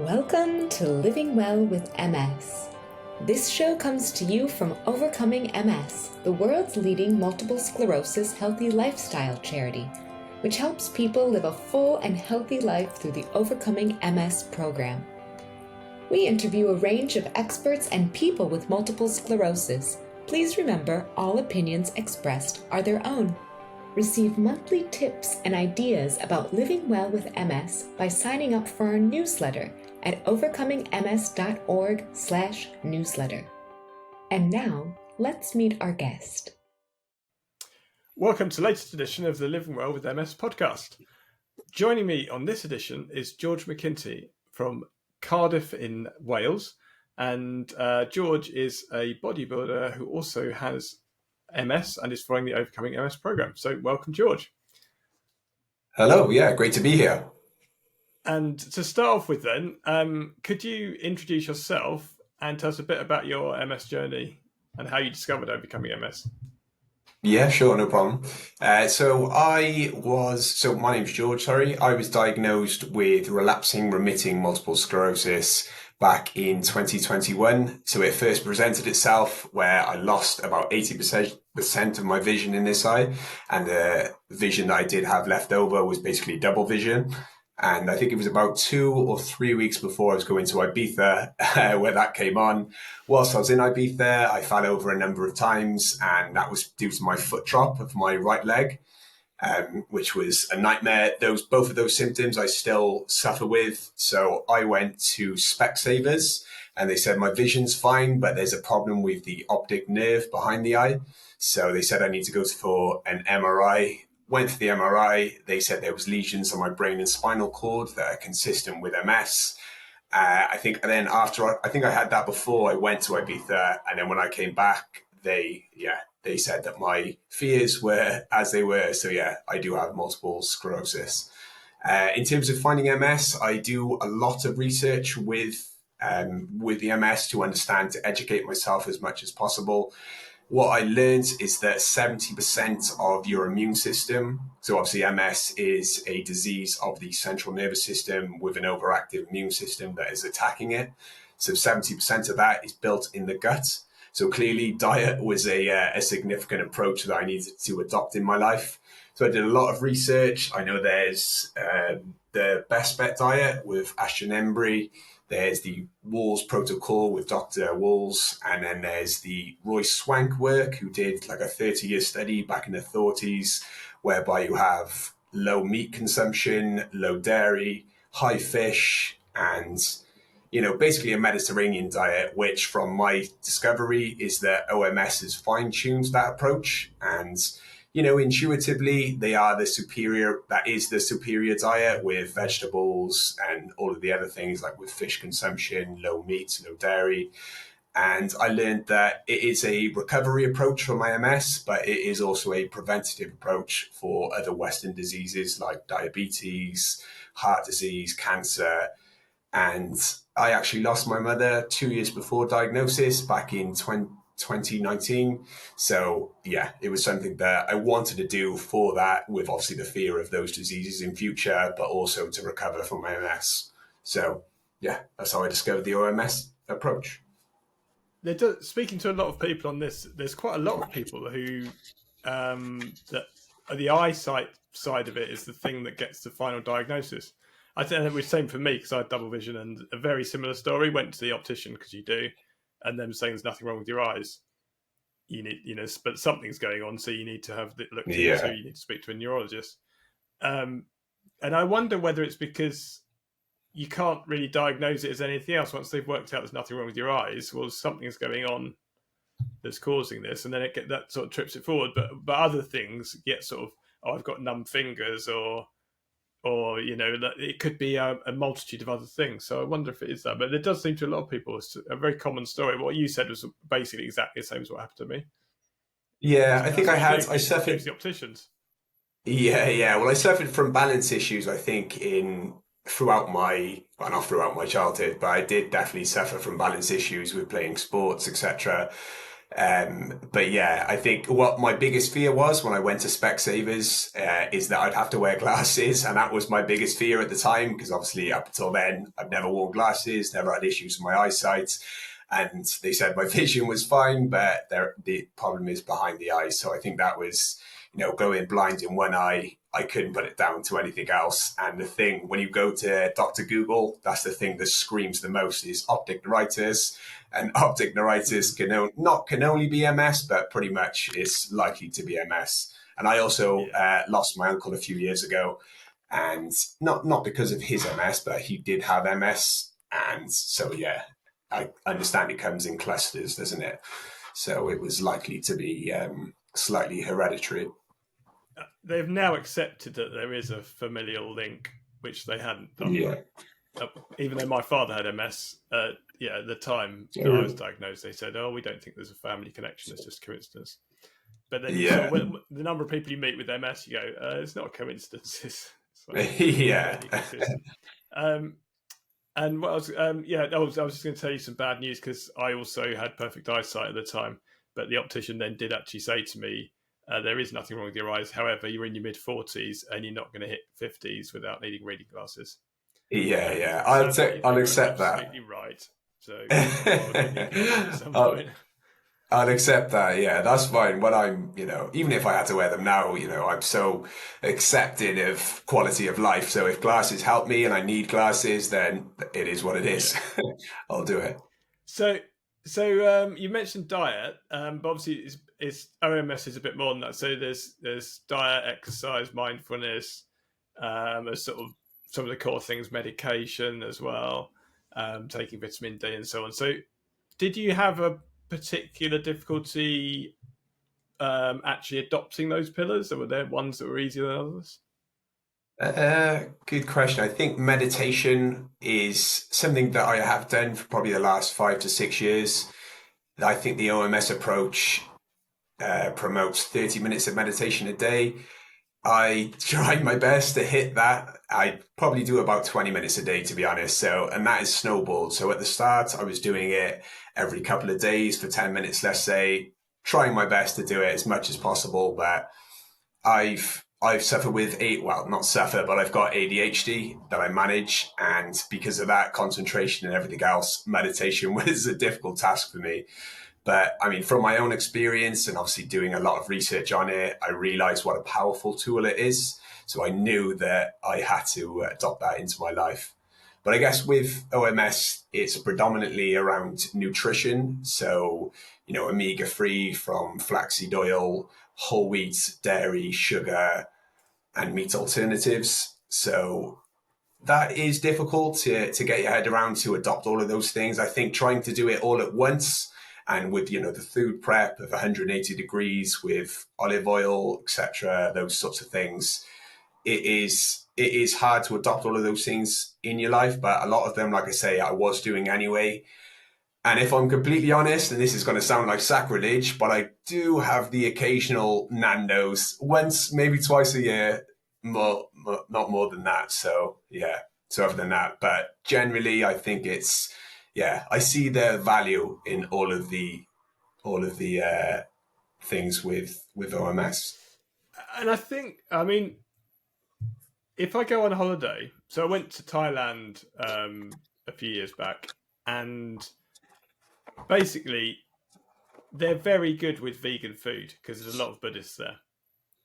Welcome to Living Well with MS. This show comes to you from Overcoming MS, the world's leading multiple sclerosis healthy lifestyle charity, which helps people live a full and healthy life through the Overcoming MS program. We interview a range of experts and people with multiple sclerosis. Please remember, all opinions expressed are their own. Receive monthly tips and ideas about living well with MS by signing up for our newsletter at overcomingms.org/newsletter. And now, let's meet our guest. Welcome to the latest edition of the Living Well with MS podcast. Joining me on this edition is George Mckinty from Cardiff in Wales. And George is a bodybuilder who also has MS and is following the Overcoming MS program. So welcome, George. Hello, great to be here. And to start off with then, could you introduce yourself and tell us a bit about your MS journey and how you discovered Overcoming MS? Yeah, sure, no problem. So my name's George, I was diagnosed with relapsing, remitting multiple sclerosis back in 2021. So it first presented itself where I lost about 80% of my vision in this eye. And the vision that I did have left over was basically double vision. And I think it was about 2 or 3 weeks before I was going to Ibiza where that came on. Whilst I was in Ibiza, I fell over a number of times, and that was due to my foot drop of my right leg, which was a nightmare. Both of those symptoms I still suffer with. So I went to Specsavers, and they said my vision's fine, but there's a problem with the optic nerve behind the eye. So they said I need to go for an MRI. Went for the MRI. They said there was lesions on my brain and spinal cord that are consistent with MS. I think I had that before I went to Ibiza, and then when I came back, they said that my fears were as they were. So I do have multiple sclerosis. In terms of finding MS, I do a lot of research with the MS to understand, to educate myself as much as possible. What I learned is that 70% of your immune system, so obviously MS is a disease of the central nervous system with an overactive immune system that is attacking it. So 70% of that is built in the gut. So clearly diet was a significant approach that I needed to adopt in my life. So I did a lot of research. I know there's the Best Bet diet with Ashton Embry. There's the Walls protocol with Dr. Walls, and then there's the Royce Swank work, who did like a 30-year study back in the 40s, whereby you have low meat consumption, low dairy, high fish, and basically a Mediterranean diet, which from my discovery is that OMS has fine-tuned that approach. And intuitively, that is the superior diet with vegetables and all of the other things, like with fish consumption, low meat, low dairy. And I learned that it is a recovery approach for my MS, but it is also a preventative approach for other Western diseases like diabetes, heart disease, cancer. And I actually lost my mother 2 years before diagnosis back in 2019. So it was something that I wanted to do for that, with obviously the fear of those diseases in future, but also to recover from my MS. So that's how I discovered the OMS approach. Speaking to a lot of people on this, there's quite a lot of people who that the eyesight side of it is the thing that gets the final diagnosis. I think it was the same for me because I had double vision, and a very similar story. Went to the optician because you do, and them saying there's nothing wrong with your eyes. You need, but something's going on, so you need to have it looked into. So you need to speak to a neurologist. And I wonder whether it's because you can't really diagnose it as anything else once they've worked out there's nothing wrong with your eyes. Well, something's going on that's causing this, and then that sort of trips it forward. But other things get sort of, I've got numb fingers, or it could be a multitude of other things. So I wonder if it is that. But it does seem to a lot of people, it's a very common story. What you said was basically exactly the same as what happened to me. Yeah, I think I suffered. The opticians. Yeah. Well, I suffered from balance issues, I think, not throughout my childhood, but I did definitely suffer from balance issues with playing sports, etc. But yeah, I think what my biggest fear was when I went to Specsavers is that I'd have to wear glasses, and that was my biggest fear at the time because obviously up until then I've never worn glasses, never had issues with my eyesight, and they said my vision was fine, but the problem is behind the eyes. So I think that was, going blind in one eye. I couldn't put it down to anything else. And the thing, when you go to Dr. Google, that's the thing that screams the most is optic neuritis. And optic neuritis can only be MS, but pretty much is likely to be MS. And I also lost my uncle a few years ago, and not because of his MS, but he did have MS. And so, yeah, I understand it comes in clusters, doesn't it? So it was likely to be slightly hereditary. They've now accepted that there is a familial link, which they hadn't done. Yeah. Even though my father had MS, at the time that I was diagnosed, they said, "Oh, we don't think there's a family connection. It's just coincidence." But then the number of people you meet with MS, you go, "It's not a coincidence." It's like, yeah. And what else? I was just going to tell you some bad news because I also had perfect eyesight at the time, but the optician then did actually say to me, there is nothing wrong with your eyes. However, you're in your mid-40s and you're not going to hit 50s without needing reading glasses. Yeah. I'll accept that. Absolutely right. So at some point. I'll accept that. Yeah, that's fine. When I'm, even if I had to wear them now, I'm so accepting of quality of life. So if glasses help me and I need glasses, then it is what it is. Yeah. I'll do it. So you mentioned diet, but obviously it's OMS is a bit more than that. So there's diet, exercise, mindfulness, as sort of some of the core things, medication as well, taking vitamin D and so on. So did you have a particular difficulty actually adopting those pillars, or were there ones that were easier than others? Good question. I think meditation is something that I have done for probably the last 5 to 6 years. I think the OMS approach promotes 30 minutes of meditation a day. I tried my best to hit that. I probably do about 20 minutes a day, to be honest. And that is snowballed. So at the start, I was doing it every couple of days for 10 minutes, let's say, trying my best to do it as much as possible. But I've suffered with not suffer, but I've got ADHD that I manage. And because of that, concentration and everything else, meditation was a difficult task for me. But I mean, from my own experience and obviously doing a lot of research on it, I realized what a powerful tool it is. So I knew that I had to adopt that into my life. But I guess with OMS, it's predominantly around nutrition. So, omega 3 from flaxseed oil, whole wheat, dairy, sugar, and meat alternatives. So that is difficult to get your head around to adopt all of those things. I think trying to do it all at once and with, the food prep of 180 degrees with olive oil, etc., those sorts of things, it is hard to adopt all of those things in your life. But a lot of them, like I say, I was doing anyway. And if I'm completely honest, and this is going to sound like sacrilege, but I do have the occasional Nando's once, maybe twice a year, more not more than that. So yeah. So other than that, but generally, I think I see the value in all of the things with OMS. And I mean, if I go on holiday, so I went to Thailand a few years back, and basically they're very good with vegan food because there's a lot of Buddhists there.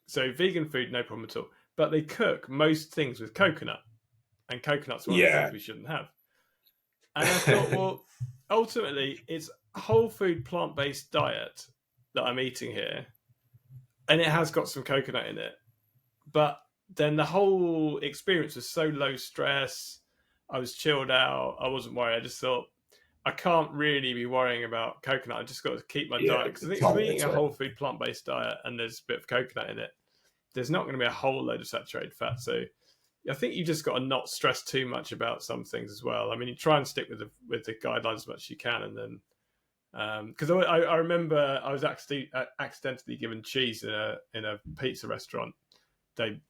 So vegan food, no problem at all. But they cook most things with coconut, and coconut's one of the things we shouldn't have. And I thought, well, ultimately, it's a whole food plant-based diet that I'm eating here, and it has got some coconut in it. But then the whole experience was so low stress. I was chilled out. I wasn't worried. I just thought, I can't really be worrying about coconut. I just got to keep my diet. Because I think if I'm eating a whole food plant-based diet and there's a bit of coconut in it, there's not going to be a whole load of saturated fat. So I think you just got to not stress too much about some things as well. I mean, you try and stick with the guidelines as much as you can, and then because I remember I was accidentally given cheese in a pizza restaurant. It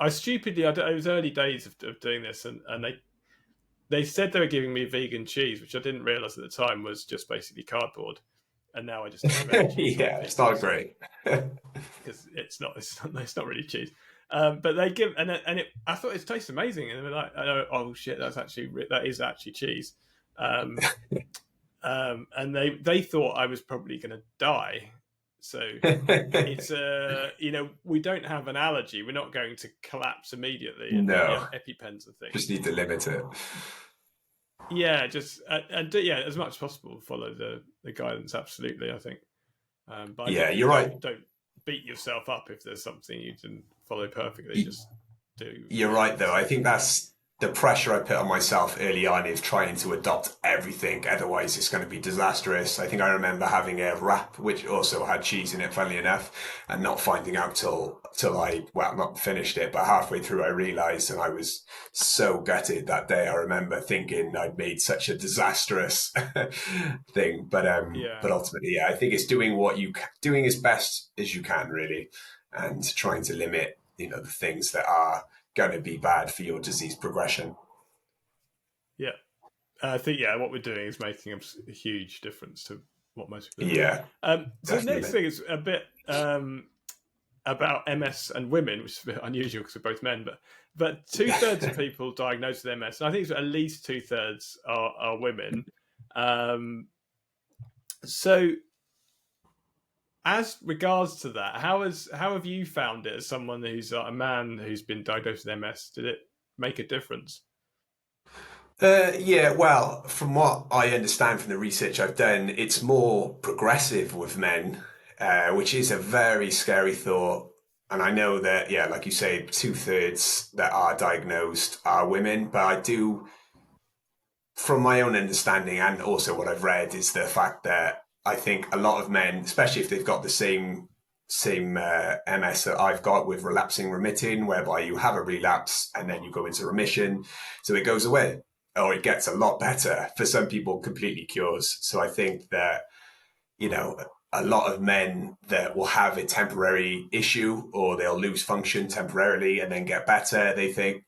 was early days of doing this, and they said they were giving me vegan cheese, which I didn't realize at the time was just basically cardboard. and now I just eat veg and salt Yeah, and it's not pickles great. because it's not really cheese. But they give I thought it tastes amazing, and they're like, oh shit, that is actually cheese. And they thought I was probably going to die. So it's we don't have an allergy. We're not going to collapse immediately and need No, EpiPens and things. just need to limit it. Yeah, just yeah, as much as possible, follow the guidance. Absolutely, I think. But I Yeah, think you're right. don't beat yourself up if there's something you didn't follow perfectly. Just do. You're right, though. I think that's the pressure I put on myself early on is trying to adopt everything. Otherwise, it's going to be disastrous. I think I remember having a wrap, which also had cheese in it, funnily enough, and not finding out till I, well, not finished it, but halfway through I realised, and I was so gutted that day. I remember thinking I'd made such a disastrous thing. But Yeah. ultimately, yeah, I think it's doing as best as you can, really, and trying to limit, the things that are going to be bad for your disease progression. Yeah. I think what we're doing is making a huge difference to what most people are doing. Yeah, So the next definitely. thing is a bit about MS and women, which is a bit unusual because we're both men, but 2/3 of people diagnosed with MS, and I think it's at least 2/3 are women. So as regards to that, how have you found it as someone who's a man who's been diagnosed with MS? Did it make a difference? Yeah, well, from what I understand from the research I've done, it's more progressive with men, which is a very scary thought. And I know that, yeah, like you say, 2/3 that are diagnosed are women, but I do, from my own understanding and also what I've read, is the fact that I think a lot of men, especially if they've got the same MS that I've got with relapsing remitting, whereby you have a relapse and then you go into remission, so it goes away or it gets a lot better. For some people, completely cures. So I think that you know, a lot of men that will have a temporary issue or they'll lose function temporarily and then get better, they think,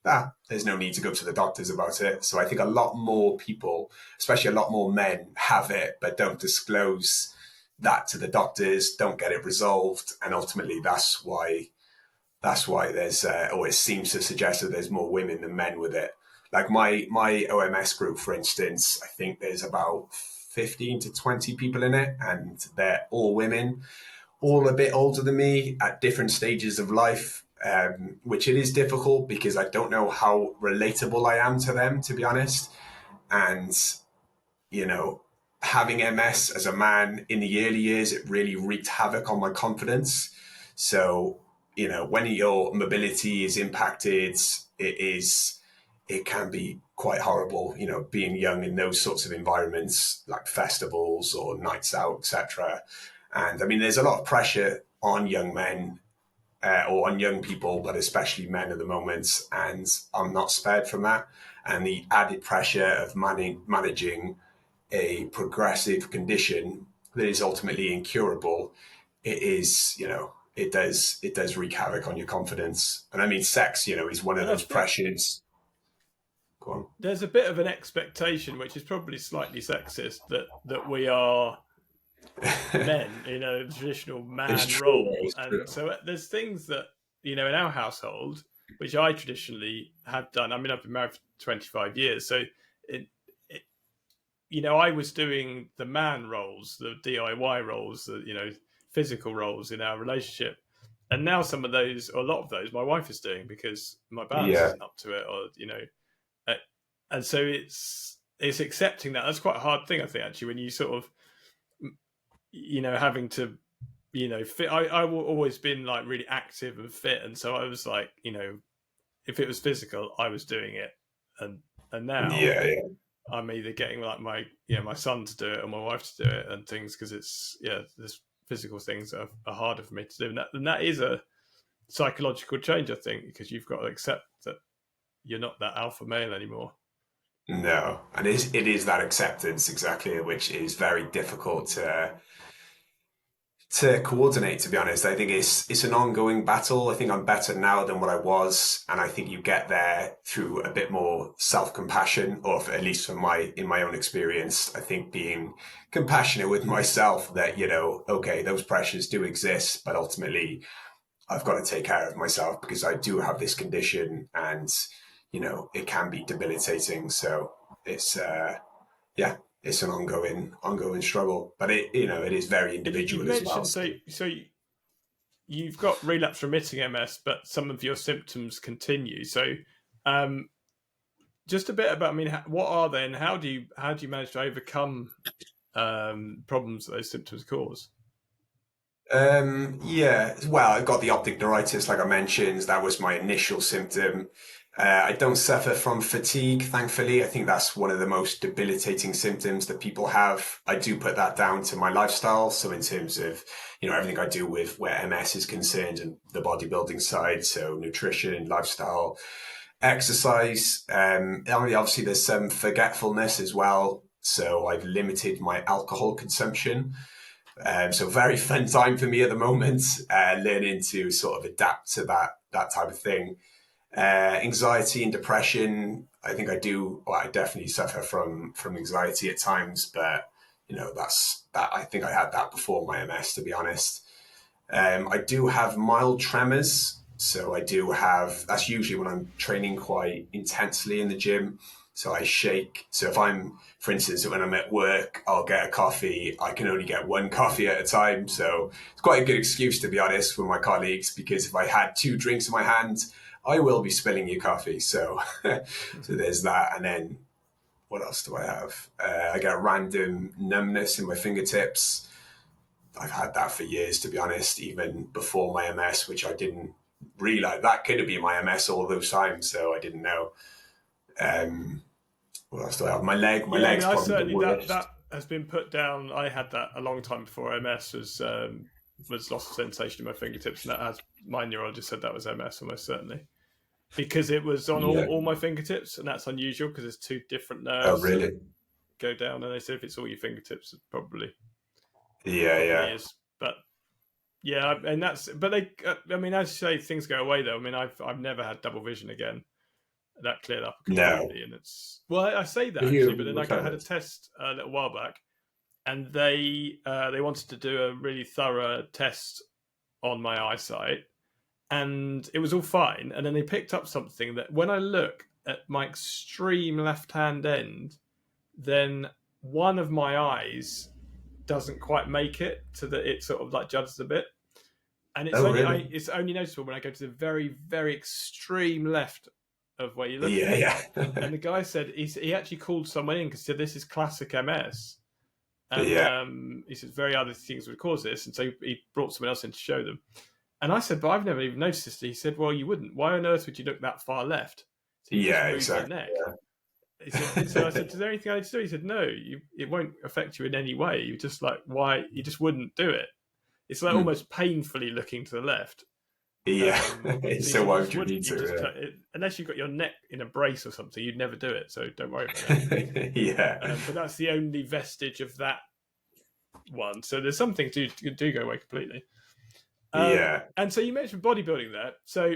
there's no need to go to the doctors about it. So I think a lot more people, especially a lot more men, have it, but don't disclose that to the doctors, don't get it resolved. And ultimately, that's why there's, or it seems to suggest that there's more women than men with it. Like my OMS group, for instance, I think there's about 15 to 20 people in it, and they're all women, all a bit older than me at different stages of life, which it is difficult because I don't know how relatable I am to them, to be honest. And, you know, having MS as a man in the early years, it really wreaked havoc on my confidence. So, when your mobility is impacted, it can be quite horrible, being young in those sorts of environments like festivals or nights out, etc. And I mean, there's a lot of pressure on young men or on young people, but especially men at the moment. And I'm not spared from that. And the added pressure of managing a progressive condition that is ultimately incurable, it does wreak havoc on your confidence. And I mean, sex, is one of And I those think pressures. Go on. there's a bit of an expectation, which is probably slightly sexist, that we are men in a traditional It's man true. role, It's and true. so there's things that in our household, which I traditionally have done. I mean, I've been married for 25 years, so it I was doing the man roles, the DIY roles, the physical roles in our relationship, and now some of those, or a lot of those, my wife is doing because my balance Yeah. isn't up to it, or uh, and so it's accepting that. That's quite a hard thing, I think, actually, when you sort of having to fit. I've always been like really active and fit, and so I was like, if it was physical, I was doing it, and now Yeah. Yeah. I'm either getting like my son to do it or my wife to do it and things, because it's there's physical things that are harder for me to do, and that is a psychological change, I think, because you've got to accept that you're not that alpha male anymore. No. And it is that acceptance exactly, which is very difficult to coordinate, to be honest. I think it's an ongoing battle. I think I'm better now than what I was, and I think you get there through a bit more self-compassion, or at least in my own experience, I think being compassionate with myself that, okay, those pressures do exist, but ultimately I've got to take care of myself because I do have this condition, and it can be debilitating. So it's yeah, it's an ongoing struggle, but it is very You've individual as well. mentioned so you've got relapse remitting MS, but some of your symptoms continue. So, just a bit about, I mean, what are they, and how do you manage to overcome problems that those symptoms cause? Yeah, well, I got the optic neuritis, like I mentioned. That was my initial symptom. I don't suffer from fatigue, thankfully. I think that's one of the most debilitating symptoms that people have. I do put that down to my lifestyle. So in terms of, everything I do with where MS is concerned and the bodybuilding side, so nutrition, lifestyle, exercise. Obviously there's some forgetfulness as well. So I've limited my alcohol consumption. So very fun time for me at the moment, learning to sort of adapt to that type of thing. Anxiety and depression, I think I do. Well, I definitely suffer from anxiety at times, but that's that. I think I had that before my MS, to be honest. I do have mild tremors. So I do have, that's usually when I'm training quite intensely in the gym. So I shake. So if I'm, for instance, when I'm at work, I'll get a coffee. I can only get one coffee at a time. So it's quite a good excuse, to be honest, for my colleagues, because if I had two drinks in my hand, I will be spilling your coffee. So, so there's that. And then what else do I have? I get random numbness in my fingertips. I've had that for years, to be honest, even before my MS, which I didn't realize that could have been my MS all those times. So I didn't know. What else do I have? My leg. My leg's I probably certainly the worst. that has been put down. I had that a long time before MS was loss of sensation in my fingertips, and that has, my neurologist said that was MS almost certainly, because it was on Yeah. all my fingertips, and that's unusual because there's two different Oh, nerves that really? go down, and they said if it's all your fingertips, it probably Yeah. is. But yeah, and that's, but they, I mean, as you say, things go away though. I mean, I've never had double vision again. That cleared up No. completely, and it's, well, I say that actually, but You then I had a recovered. test a little while back, and they wanted to do a really thorough test on my eyesight, and it was all fine. And then they picked up something that, when I look at my extreme left hand end, then one of my eyes doesn't quite make it to the, it sort of like judges a bit, and Oh, really? it's only noticeable when I go to the very very extreme left of where you're looking. Yeah. And the guy said he actually called someone in because he said this is classic MS, and Yeah. he said very other things would cause this, and so he brought someone else in to show them. And I said, but I've never even noticed this. He said, well, you wouldn't. Why on earth would you look that far left? So you just Yeah, move your exactly. neck. Yeah. He said, so I said, is there anything I need to do? He said, no, it won't affect you in any way. You just like, why? You just wouldn't do it. It's like almost painfully looking to the left. Yeah. So So you why just would you wouldn't. need You just to? unless you've got your neck in a brace or something, you'd never do it. So don't worry about it. Yeah. But that's the only vestige of that one. So there's some things do go away completely. Yeah. And so you mentioned bodybuilding there. So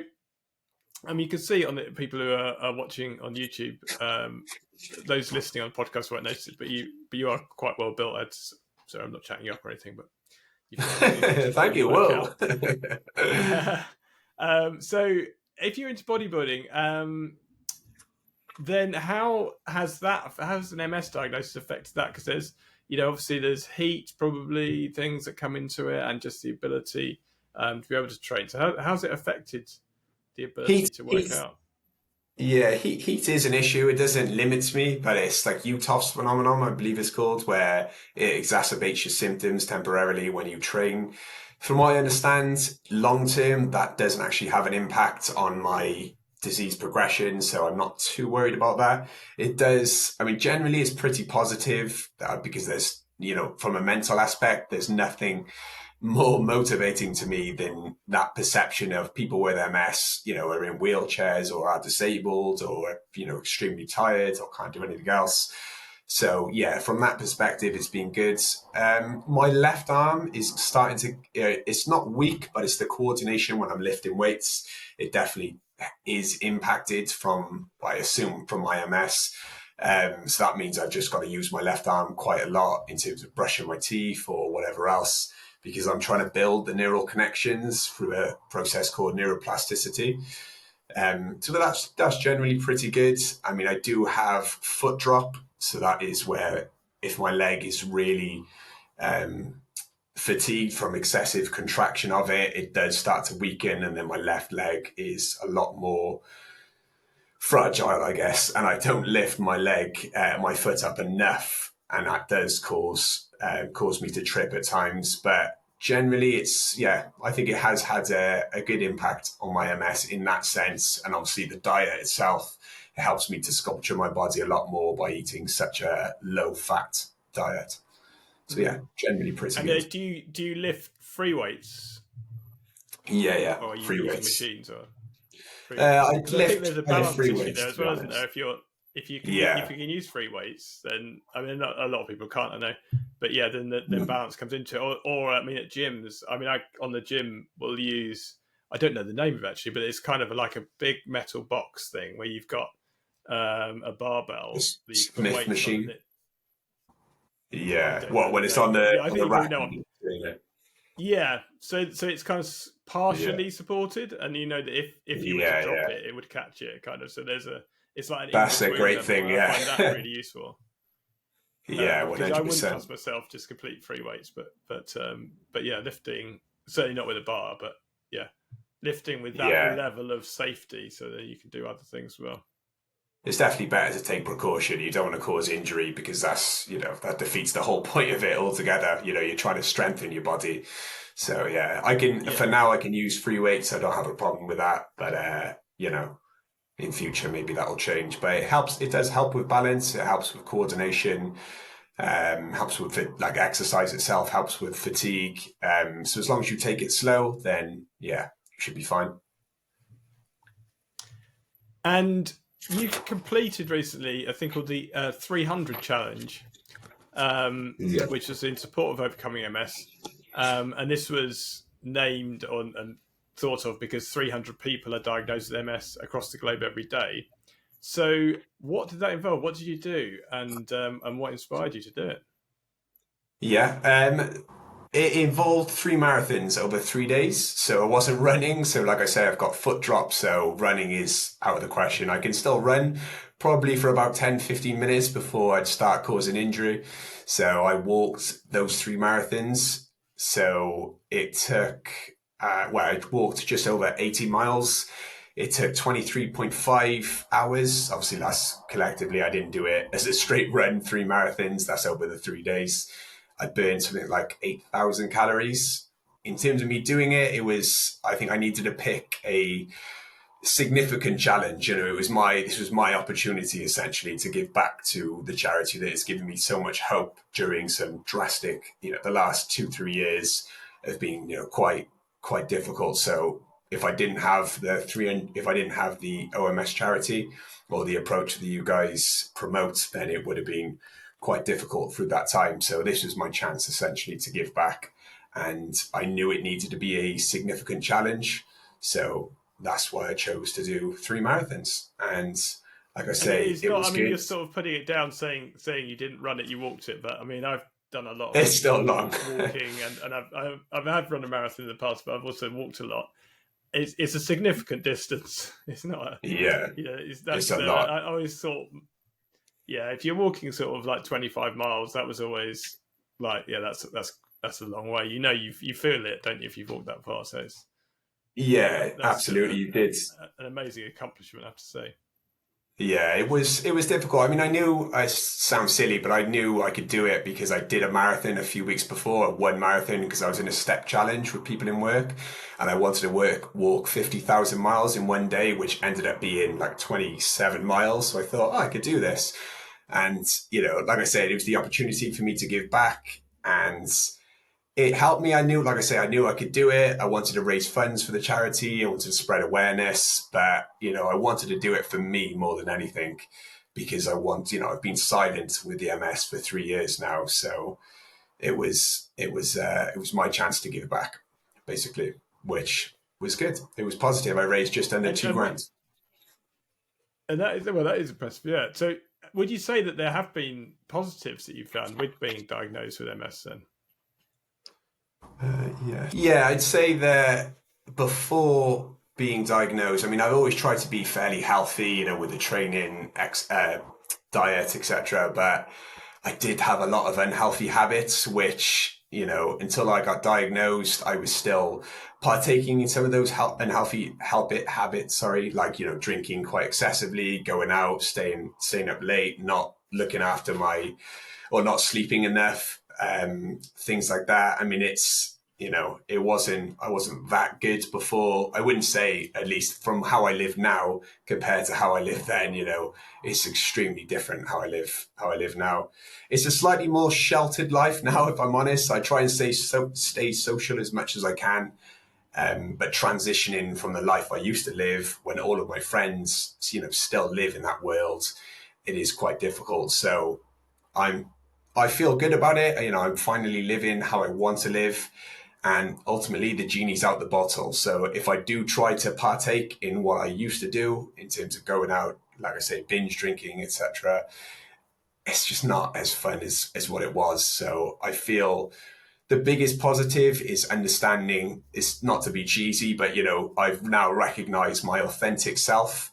I mean, you can see on the people who are watching on YouTube, those listening on podcasts won't notice it, but you are quite well built. So I'm not chatting you up or anything, but you've Thank clearly you. work Whoa. out. So if you're into bodybuilding, then how has an MS diagnosis affected that? Because there's, obviously there's heat, probably things that come into it, and just the ability to be able to train. So how's it affected the ability Heat, to work heat, out? yeah, heat is an issue. It doesn't limit me, but it's like UTOF's phenomenon, I believe it's called, where it exacerbates your symptoms temporarily when you train. From what I understand, long term, that doesn't actually have an impact on my disease progression, so I'm not too worried about that. It does, I mean, generally it's pretty positive because there's, from a mental aspect, there's nothing more motivating to me than that perception of people with MS, are in wheelchairs or are disabled or, extremely tired or can't do anything else. So yeah, from that perspective, it's been good. My left arm is starting to, it's not weak, but it's the coordination when I'm lifting weights. It definitely is impacted from, I assume, from my MS. So that means I've just got to use my left arm quite a lot in terms of brushing my teeth or whatever else, because I'm trying to build the neural connections through a process called neuroplasticity. So that's generally pretty good. I mean, I do have foot drop, so that is where if my leg is really um, fatigued from excessive contraction of it, it does start to weaken, and then my left leg is a lot more fragile, I guess, and I don't lift my foot up enough, and that does cause me to trip at times. But generally, I think it has had a good impact on my MS in that sense, and obviously the diet itself, it helps me to sculpture my body a lot more by eating such a low fat diet. So yeah, generally pretty And good. do you lift free weights, Yeah, or are you free using weights. machines or free weights? Because I think there's a I lift balance free issue weights there to as be well, isn't there? honest. If you can if Yeah. you can use free weights, then I mean a lot of people can't, I know, but yeah, then Mm. balance comes into it. Or I mean at gyms, I mean I on the gym will use, I don't know the name of it actually, but it's kind of like a big metal box thing where you've got a A barbell that you can put Smith weights on, and machine. it, I Yeah. don't know What, the when it's name, on but yeah, I the think you probably rack know. and you're doing it? Yeah, so it's kind of Yeah. partially supported, and you know that if you were to Yeah, drop yeah. it, it would catch it, kind of. So it's like an in That's a between great level. thing, I find that yeah. really useful Yeah, because I wouldn't 100%. class myself just complete free weights, but yeah, lifting certainly not with a bar, but yeah, lifting with that Yeah. level of safety so that you can do other things well. It's definitely better to take precaution. You don't want to cause injury because that defeats the whole point of it altogether. You're trying to strengthen your body. So yeah, for Yeah, now, I can use free weights. I don't have a problem with that. But, in future, maybe that'll change. But it does help with balance. It helps with coordination. Helps with like exercise itself, helps with fatigue. So as long as you take it slow, then yeah, you should be fine. and you've completed recently a thing called the 300 challenge, Yeah. which was in support of overcoming MS. And this was named on and thought of because 300 people are diagnosed with MS across the globe every day. So, what did that involve? What did you do, and what inspired you to do it? Yeah. It involved 3 marathons over 3 days. So I wasn't running. So like I say, I've got foot drop. So running is out of the question. I can still run probably for about 10, 15 minutes before I'd start causing injury. So I walked those 3 marathons. So it took, I walked just over 80 miles. It took 23.5 hours. Obviously, that's collectively, I didn't do it as a straight run, 3 marathons. That's over the 3 days. I burned something like 8,000 calories. In terms of me doing it, I think I needed to pick a significant challenge. This was my opportunity essentially to give back to the charity that has given me so much hope during some drastic, the last 2, 3 years have been, quite difficult. So if I didn't have if I didn't have the OMS charity or the approach that you guys promote, then it would have been quite difficult through that time. So this was my chance essentially to give back. And I knew it needed to be a significant challenge. So that's why I chose to do 3 marathons. And like I And it say, is it not. was I mean, good. you're sort of putting it down, saying you didn't run it, you walked it. But I mean, I've done a lot of It's still long. walking, and I've run a marathon in the past, but I've also walked a lot. It's a significant distance. It's not. Yeah, it's That's a lot. I always thought, yeah, if you're walking sort of like 25 miles, that was always like, yeah, that's a long way. You feel it, don't you, if you've walked that far? So Yeah, that's still absolutely. You did. an amazing accomplishment, I have to say. Yeah, it was difficult. I mean, I knew I sound silly, but I knew I could do it because I did a marathon a few weeks before, one marathon because I was in a step challenge with people in work, and I wanted to walk 50,000 miles in one day, which ended up being like 27 miles. So I thought, oh, I could do this. And, like I said, it was the opportunity for me to give back, and it helped me. Like I say, I knew I could do it. I wanted to raise funds for the charity. I wanted to spread awareness, but I wanted to do it for me more than anything. because I've been silent with the MS for 3 years now. So it was my chance to give back, basically, which was good. It was positive. I raised just under And, two and, grand. and that is impressive. Yeah. So would you say that there have been positives that you found with being diagnosed with MS then? Yeah, I'd say that before being diagnosed, I mean, I've always tried to be fairly healthy, with the training, diet, etc. But I did have a lot of unhealthy habits, which, until I got diagnosed, I was still partaking in some of those unhealthy habits. Sorry, like, drinking quite excessively, going out, staying up late, not looking after or not sleeping enough, things like that. I mean, I wasn't that good before. I wouldn't say, at least from how I live now compared to how I lived then, it's extremely different how I live now. It's a slightly more sheltered life now, if I'm honest. I try and stay social as much as I can. But transitioning from the life I used to live when all of my friends, still live in that world, it is quite difficult. So I feel good about it. I'm finally living how I want to live. And ultimately, the genie's out the bottle. So if I do try to partake in what I used to do in terms of going out, like I say, binge drinking, etc., it's just not as fun as what it was. So I feel the biggest positive is understanding. It's not to be cheesy, but I've now recognized my authentic self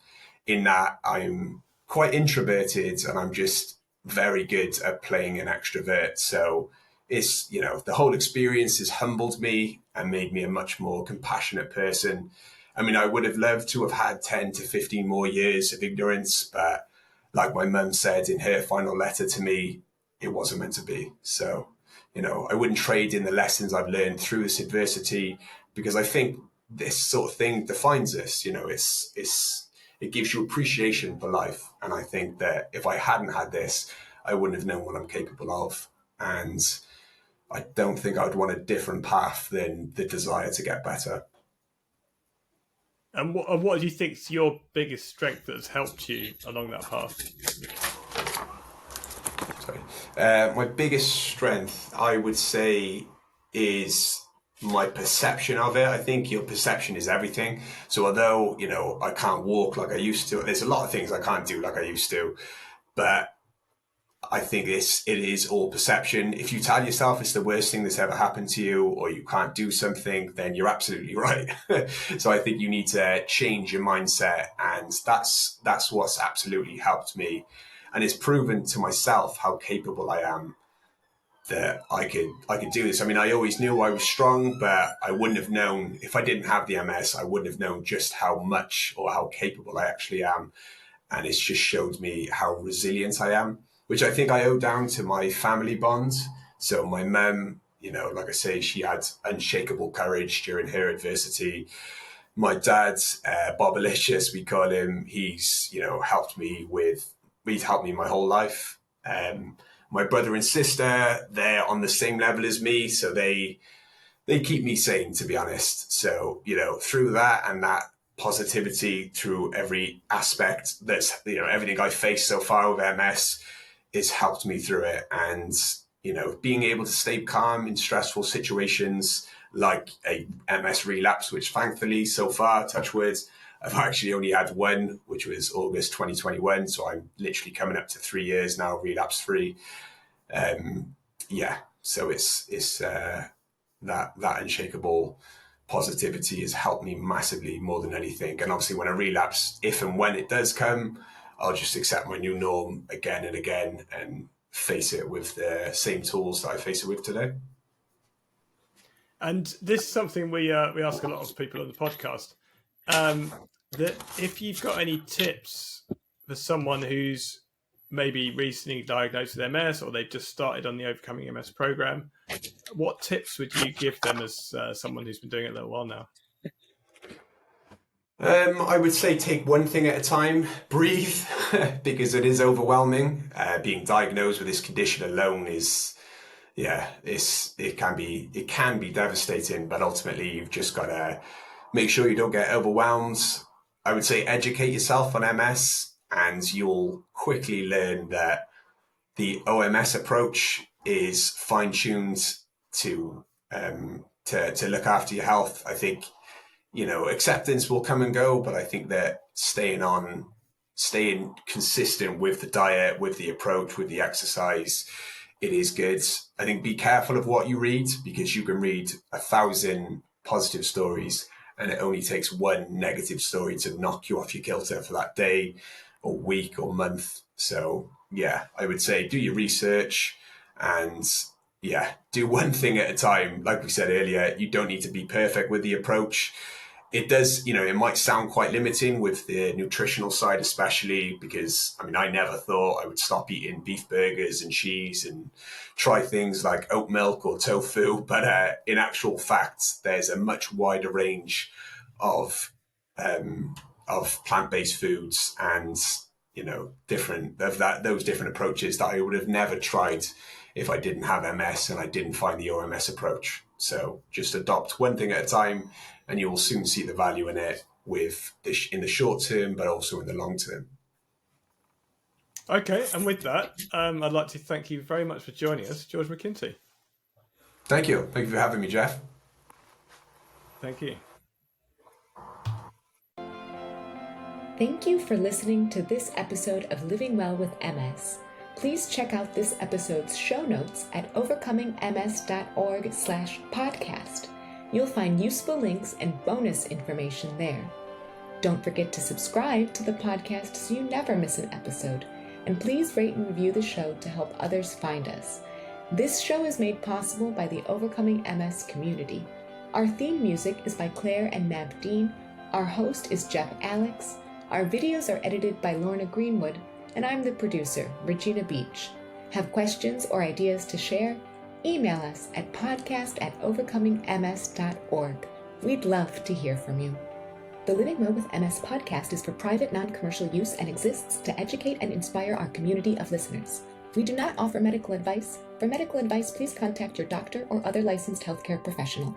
in that I'm quite introverted and I'm just very good at playing an extrovert. So it's, the whole experience has humbled me and made me a much more compassionate person. I mean, I would have loved to have had 10 to 15 more years of ignorance, but like my mum said in her final letter to me, it wasn't meant to be. So, I wouldn't trade in the lessons I've learned through this adversity, because I think this sort of thing defines us. It gives you appreciation for life. And I think that if I hadn't had this, I wouldn't have known what I'm capable of. And I don't think I would want a different path than the desire to get better. And what do you think is your biggest strength that has helped you along that path? Sorry. My biggest strength, I would say, is my perception of it. I think your perception is everything. So although, I can't walk like I used to, there's a lot of things I can't do like I used to, but I think it is all perception. If you tell yourself it's the worst thing that's ever happened to you, or you can't do something, then you're absolutely right. So I think you need to change your mindset, and that's what's absolutely helped me, and it's proven to myself how capable I am, that I could do this. I mean, I always knew I was strong, but I wouldn't have known if I didn't have the MS. I wouldn't have known just how much or how capable I actually am. And it's just showed me how resilient I am, which I think I owe down to my family bonds. So my mum, like I say, she had unshakable courage during her adversity. My dad, Bobalicious, we call him, he's helped me my whole life. My brother and sister, they're on the same level as me, so they keep me sane, to be honest. So, through that and that positivity, through every aspect, that's, everything I faced so far with MS has helped me through it. And, being able to stay calm in stressful situations like a MS relapse, which thankfully so far, touch words, I've actually only had one, which was August 2021. So I'm literally coming up to 3 years now, relapse free. So it's that unshakable positivity has helped me massively, more than anything. And obviously when I relapse, if and when it does come, I'll just accept my new norm again and again and face it with the same tools that I face it with today. And this is something we ask a lot of people on the podcast, that if you've got any tips for someone who's maybe recently diagnosed with MS, or they've just started on the Overcoming MS program, what tips would you give them as someone who's been doing it a little while now? I would say take one thing at a time, breathe, because it is overwhelming. Being diagnosed with this condition alone is, it can be devastating, but ultimately you've just got to make sure you don't get overwhelmed. I would say educate yourself on MS. and you'll quickly learn that the OMS approach is fine-tuned to look after your health. I think, acceptance will come and go, but I think that staying consistent with the diet, with the approach, with the exercise, it is good. I think be careful of what you read, because you can read 1,000 positive stories and it only takes one negative story to knock you off your kilter for that day or week or month. So yeah, I would say do your research and do one thing at a time. Like we said earlier, you don't need to be perfect with the approach. It does, it might sound quite limiting with the nutritional side, especially because, I never thought I would stop eating beef burgers and cheese and try things like oat milk or tofu. But in actual fact, there's a much wider range of plant-based foods and, those different approaches that I would have never tried if I didn't have MS and I didn't find the OMS approach. So just adopt one thing at a time, and you will soon see the value in it in the short term, but also in the long term. Okay, and with that, I'd like to thank you very much for joining us, George Mckinty. Thank you. Thank you for having me, Geoff. Thank you. Thank you for listening to this episode of Living Well with MS. Please check out this episode's show notes at overcomingms.org/podcast. You'll find useful links and bonus information there. Don't forget to subscribe to the podcast so you never miss an episode, and please rate and review the show to help others find us. This show is made possible by the Overcoming MS community. Our theme music is by Claire and Mab Dean. Our host is Jeff Alex. Our videos are edited by Lorna Greenwood, and I'm the producer, Regina Beach. Have questions or ideas to share? Email us at podcast@overcomingms.org. We'd love to hear from you. The Living Well with MS podcast is for private, non-commercial use and exists to educate and inspire our community of listeners. We do not offer medical advice. For medical advice, please contact your doctor or other licensed healthcare professional.